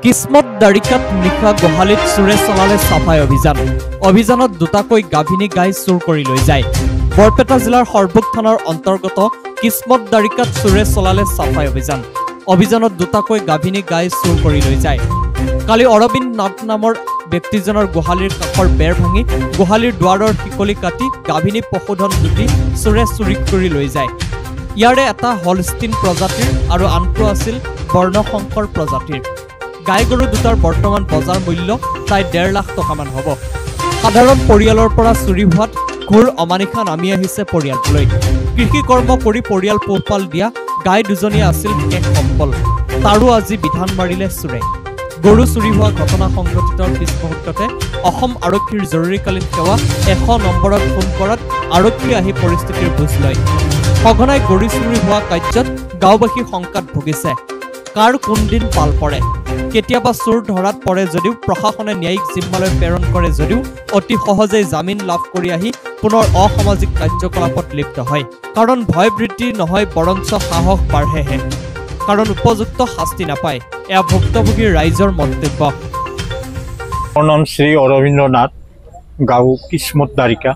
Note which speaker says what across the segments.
Speaker 1: কিসমত দাৰিকাত নিশা গোহালিত চোৰে চলালে চাফাই অভিযান। অভিযানত দুটাকৈ গাভিনী গাই চুৰ কৰি লৈ যায়। বৰপেটা জিলাৰ সৰভোগ থানাৰ অন্তৰ্গত কিসমত দাৰিকাত চোৰে চলালে চাফাই অভিযান। অভিযানত দুটাকৈ গাভিনী গাই চুৰ কৰি লৈ যায়। কালি অৰবিন্দ নাথ নামৰ ব্যক্তিজনৰ গোহালিৰ কাষৰ বেৰ ভাঙি গোহালিৰ দুৱাৰৰ শিকলি কাটি গাভিনী পশুধন দুটি চোৰে চুৰি কৰি লৈ যায়। ইয়াৰে এটা হলষ্টিন প্ৰজাতিৰ আৰু আনটো আছিল বৰ্ণশংকৰ প্ৰজাতিৰ। গাই গৰু দুটাৰ বৰ্তমান বজাৰ মূল্য প্ৰায় 1.5 লাখ টকামান হ'ব। সাধাৰণ পৰিয়ালৰ পৰা চুৰি হোৱাত ঘোৰ অমানিশা নামি আহিছে পৰিয়ালটোলৈ। কৃষি কৰ্ম কৰি পৰিয়াল পোহপাল দিয়া গাই দুজনী আছিল শেষ সম্বল। তাৰো আজি বিধান মাৰিলে চোৰে। গৰু চুৰি হোৱা ঘটনা সংঘটিতৰ পিছ মুহূৰ্ততে অসম আৰক্ষীৰ জৰুৰীকালীন সেৱা 100 নম্বৰত ফোন কৰাত আৰক্ষী আহি পৰিস্থিতিৰ বুজ লয়। সঘনাই গৰু চুৰি হোৱা কাৰ্যত গাঁওবাসী শংকাত ভুগিছে। কাৰ কোনদিন পাল পৰে, কেতিয়াবা চোৰ ধৰাত পৰে যদিও প্ৰশাসনে ন্যায়িক জিম্মালৈ প্ৰেৰণ কৰে যদিও অতি সহজেই জামিন লাভ কৰি আহি পুনৰ অসামাজিক কাৰ্যকলাপত লিপ্ত হয়। কাৰণ ভয় বৃদ্ধি নহয়, বৰঞ্চ সাহস বাঢ়েহে। কাৰণ উপযুক্ত শাস্তি নাপায়। এয়া ভুক্তভোগীৰ ৰাইজৰ মন্তব্য।
Speaker 2: মোৰ নাম শ্ৰী অৰবিন্দ নাথ, গাঁও কিসমত দাৰিকা।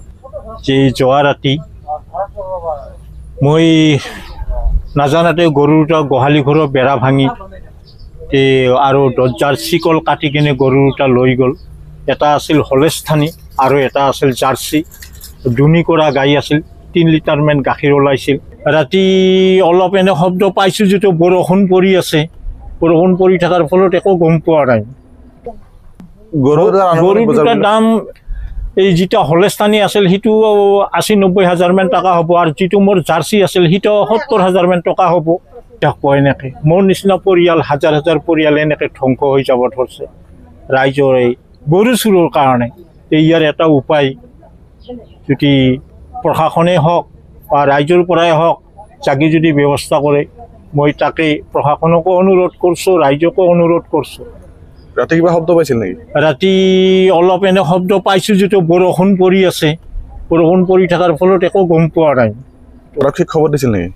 Speaker 2: যে যোৱা ৰাতি মই নাজানাতে গৰু দুটা গোহালি ঘৰৰ বেৰা ভাঙি আৰু দৰ্জাৰ চিকল কাটি কিনে গৰু দুটা লৈ গ'ল। এটা আছিল হলেস্থানী আৰু এটা আছিল জাৰ্চি। দুনি কৰা গাই আছিল, 3 লিটাৰমান গাখীৰ ওলাইছিল। ৰাতি অলপ এনে শব্দ পাইছোঁ যিটো বৰষুণ পৰি আছে। বৰষুণ পৰি থকাৰ ফলত একো গম পোৱা নাই। গৰু দুটাৰ দাম এই যিটো হলেস্থানী আছিল সেইটো 80-90 হাজাৰমান টকা হ'ব, আৰু যিটো মোৰ জাৰ্চি আছিল সেইটো 70 হাজাৰমান টকা হ'ব। এনেকৈ মোৰ নিচিনা পৰিয়াল, হাজাৰ হাজাৰ পৰিয়াল এনেকৈ ধ্বংস হৈ যাব ধৰিছে ৰাইজৰ এই গৰু চুৰৰ কাৰণে। ইয়াৰ এটা উপায় যদি প্ৰশাসনেই হওক বা ৰাইজৰ পৰাই হওক জাগি যদি ব্যৱস্থা কৰে, মই তাকেই প্ৰশাসনকো অনুৰোধ কৰিছোঁ, ৰাইজকো অনুৰোধ কৰিছোঁ।
Speaker 3: ৰাতি কিবা শব্দ পাইছিল নেকি?
Speaker 2: ৰাতি অলপ এনে শব্দ পাইছোঁ যিটো বৰষুণ পৰি আছে। বৰষুণ পৰি থকাৰ ফলত একো গম পোৱা নাই।
Speaker 3: আৰক্ষীক খবৰ দিছিল নেকি?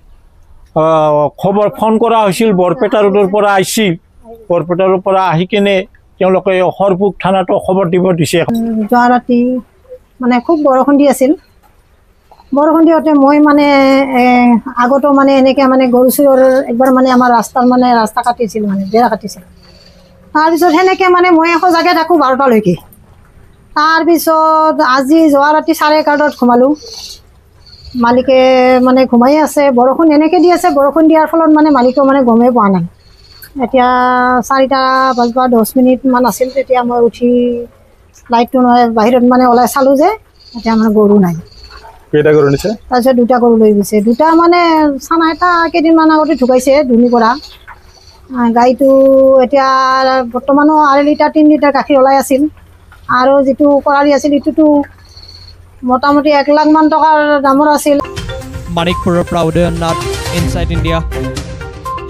Speaker 2: খবৰ ফোন কৰা হৈছিল, বৰপেটা ৰোডৰ পৰা আহিছিল। বৰপেটাৰ পৰা আহি কিনে তেওঁলোকে সৰভোগ থানাতো খবৰ দিব দিছে।
Speaker 4: যোৱা ৰাতি মানে খুব বৰষুণ দি আছিল। বৰষুণ দিওঁতে মই মানে আগতো মানে এনেকৈ মানে গৰু চুৰৰ একবাৰ মানে আমাৰ ৰাস্তা কাটিছিল, মানে বেৰা কাটিছিল। তাৰপিছত সেনেকৈ মানে মই সজাগে থাকোঁ 12টালৈকে। তাৰপিছত আজি যোৱা ৰাতি 11:30 ঘুমালোঁ। মালিকে মানে ঘুমাই আছে, বৰষুণ এনেকৈ দি আছে। বৰষুণ দিয়াৰ ফলত মানে মালিকেও মানে গমেই পোৱা নাই। এতিয়া 4টা বাজিব 10 মিনিটমান আছিল, তেতিয়া মই উঠি লাইটটো বাহিৰত মানে ওলাই চালোঁ যে এতিয়া মানে গৰু নাই।
Speaker 3: কেইটা গৰু নিছে?
Speaker 4: তাৰপিছত 2টা গৰু লৈ গৈছে। 2টা মানে চানা এটা কেইদিনমান আগতে ঢুকাইছে, ধুনি কৰা গাইটো। এতিয়া বৰ্তমানো 2.5 লিটাৰ 3 লিটাৰ গাখীৰ ওলাই আছিল, আৰু যিটো কৰালি আছিল সেইটোতো মোটামুটি 1 লাখমান টকাৰ দামৰ আছিল।
Speaker 1: মানিকপুৰৰ পৰা উদয়ন নাথ, ইনচাইড ইণ্ডিয়া।